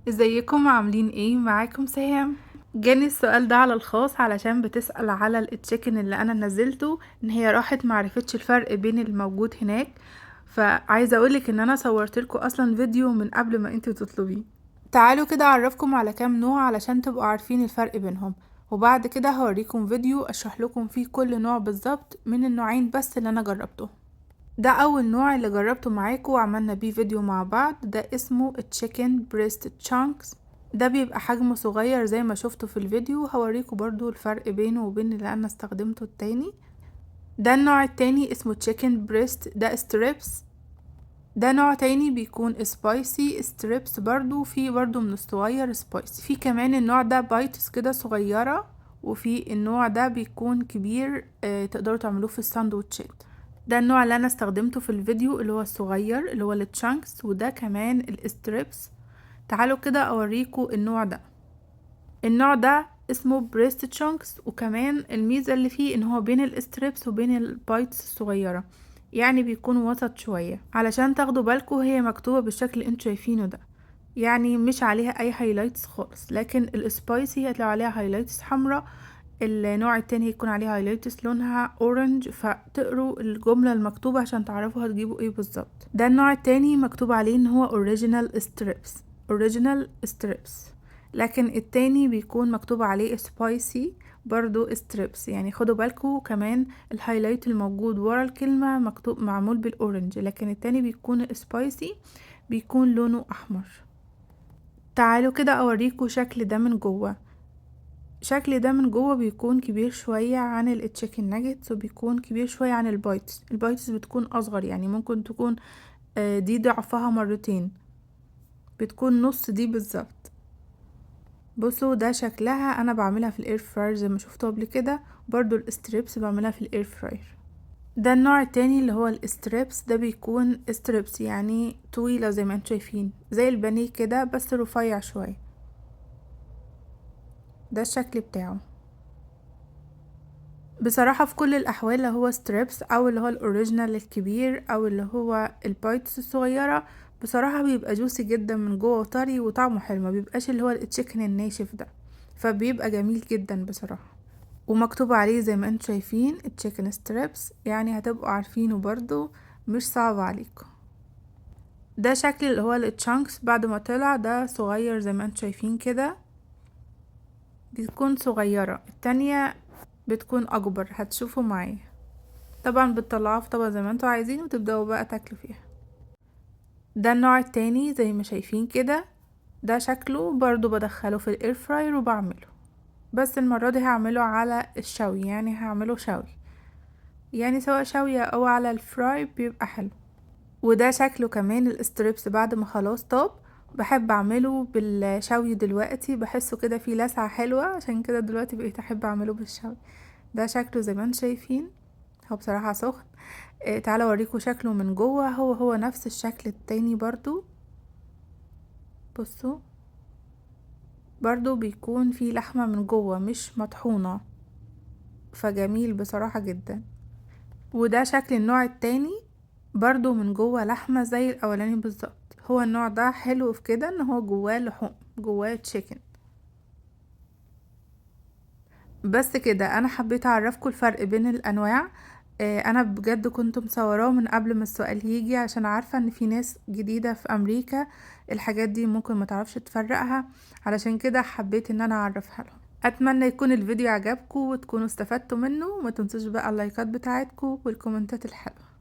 ازيكم عاملين ايه؟ معاكم سهام. جاني السؤال ده على الخاص علشان بتسأل على التشيكن اللي انا نزلته، ان هي راحت معرفتش الفرق بين الموجود هناك. فعايزة اقولك ان انا صورتلكوا اصلا فيديو من قبل ما انتوا تطلبيه. تعالوا كده اعرفكم على كام نوع علشان تبقوا عارفين الفرق بينهم، وبعد كده هوريكم فيديو اشرح لكم فيه كل نوع بالظبط من النوعين بس اللي انا جربته. ده اول نوع اللي جربته معاكم وعملنا بيه فيديو مع بعض، ده اسمه تشيكن بريست تشانكس. ده بيبقى حجمه صغير زي ما شفتوا في الفيديو، هوريكم برضو الفرق بينه وبين اللي انا استخدمته التاني. ده النوع التاني اسمه تشيكن بريست، ده ستريبس. ده نوع تاني بيكون سبايسي ستريبس، برضو في برضو من الصغير سبايسي. في كمان النوع ده بايتس كده صغيرة، وفي النوع ده بيكون كبير، تقدروا تعملوه في الساندوتشات. ده النوع اللي انا استخدمته في الفيديو اللي هو الصغير اللي هو التشانكس، وده كمان الستريبس. تعالوا كده اوريكم النوع ده. النوع ده اسمه بريست تشانكس، وكمان الميزة اللي فيه ان هو بين الستريبس وبين البايتس الصغيرة، يعني بيكون وسط شوية. علشان تاخدوا بالكم هي مكتوبة بالشكل اللي انتوا شايفينه ده، يعني مش عليها اي هايلايتس خالص، لكن السبايسي هتلاقوا عليها هايلايتس حمراء، النوع التاني هيكون عليه هايلايتس لونها اورنج. فتقروا الجملة المكتوبة عشان تعرفوا هتجيبوا ايه بالظبط. ده النوع التاني مكتوب عليه ان هو اوريجينال ستريبس، اوريجينال ستريبس، لكن التاني بيكون مكتوب عليه سبايسي برضو ستريبس. يعني خدوا بالكم كمان الهايلايت الموجود ورا الكلمة مكتوب معمول بالاورنج، لكن التاني بيكون سبايسي بيكون لونه احمر. تعالوا كده اوريكم شكل ده من جوه. شكل ده من جوه بيكون كبير شوية عن التشيكن ناجتس، وبيكون كبير شوية عن البايتس بتكون اصغر، يعني ممكن تكون دي ضعفها مرتين، بتكون نص دي بالظبط. بصوا ده شكلها، انا بعملها في الاير فراير زي ما شفتوا قبل كده، برضو الستريبس بعملها في الاير فراير. ده النوع التاني اللي هو الستريبس، ده بيكون ستريبس يعني طويلة زي ما انتم شايفين زي البانيه كده بس رفيع شوية. ده الشكل بتاعه. بصراحة في كل الأحوال اللي هو ستريبس أو اللي هو الأوريجينال الكبير أو اللي هو البايتس الصغيرة، بصراحة بيبقى جوسي جدا من جوه وطري وطعمه حلو، ما بيبقاش اللي هو التشيكن الناشف ده، فبيبقى جميل جدا بصراحة. ومكتوب عليه زي ما انتم شايفين التشيكن ستريبس، يعني هتبقوا عارفينه برضو، مش صعب عليكم. ده شكل اللي هو التشانكس بعد ما طلع، ده صغير زي ما انتم شايفين كده، بتكون صغيرة. التانية بتكون اكبر، هتشوفوا معايا. طبعا بتطلعوها في طبق زي ما انتوا عايزين وتبدأوا بقى تاكلوا فيها. ده النوع التاني زي ما شايفين كده، ده شكله برضو بدخله في الاير فراير وبعمله، بس المرة دي هعمله على الشوي، يعني هعمله شوي، يعني سواء شوي او على الفراي بيبقى حلو. وده شكله كمان الستريبس بعد ما خلاص طاب، بحب اعمله بالشوي دلوقتي، بحسه كده فيه لسعة حلوة، عشان كده دلوقتي بقيت احب اعمله بالشوي. ده شكله زي ما انتم شايفين، هو بصراحة سخن. تعالى اوريكم شكله من جوه، هو نفس الشكل التاني برضو. بصوا برضو بيكون فيه لحمة من جوه مش مطحونة، فجميل بصراحة جدا. وده شكل النوع التاني، برضو من جوه لحمة زي الاولاني بالظبط. هو النوع ده حلو في كده ان هو جواه لحوم، جواه تشيكن. بس كده انا حبيت اعرفكم الفرق بين الانواع. انا بجد كنت مصوراه من قبل ما السؤال يجي، عشان عارفة ان في ناس جديدة في امريكا الحاجات دي ممكن ما تعرفش تفرقها، علشان كده حبيت ان انا اعرفها لهم. اتمنى يكون الفيديو عجبكم وتكونوا استفدتوا منه، وما تنسوش بقى اللايكات بتاعتكم والكومنتات الحلوة.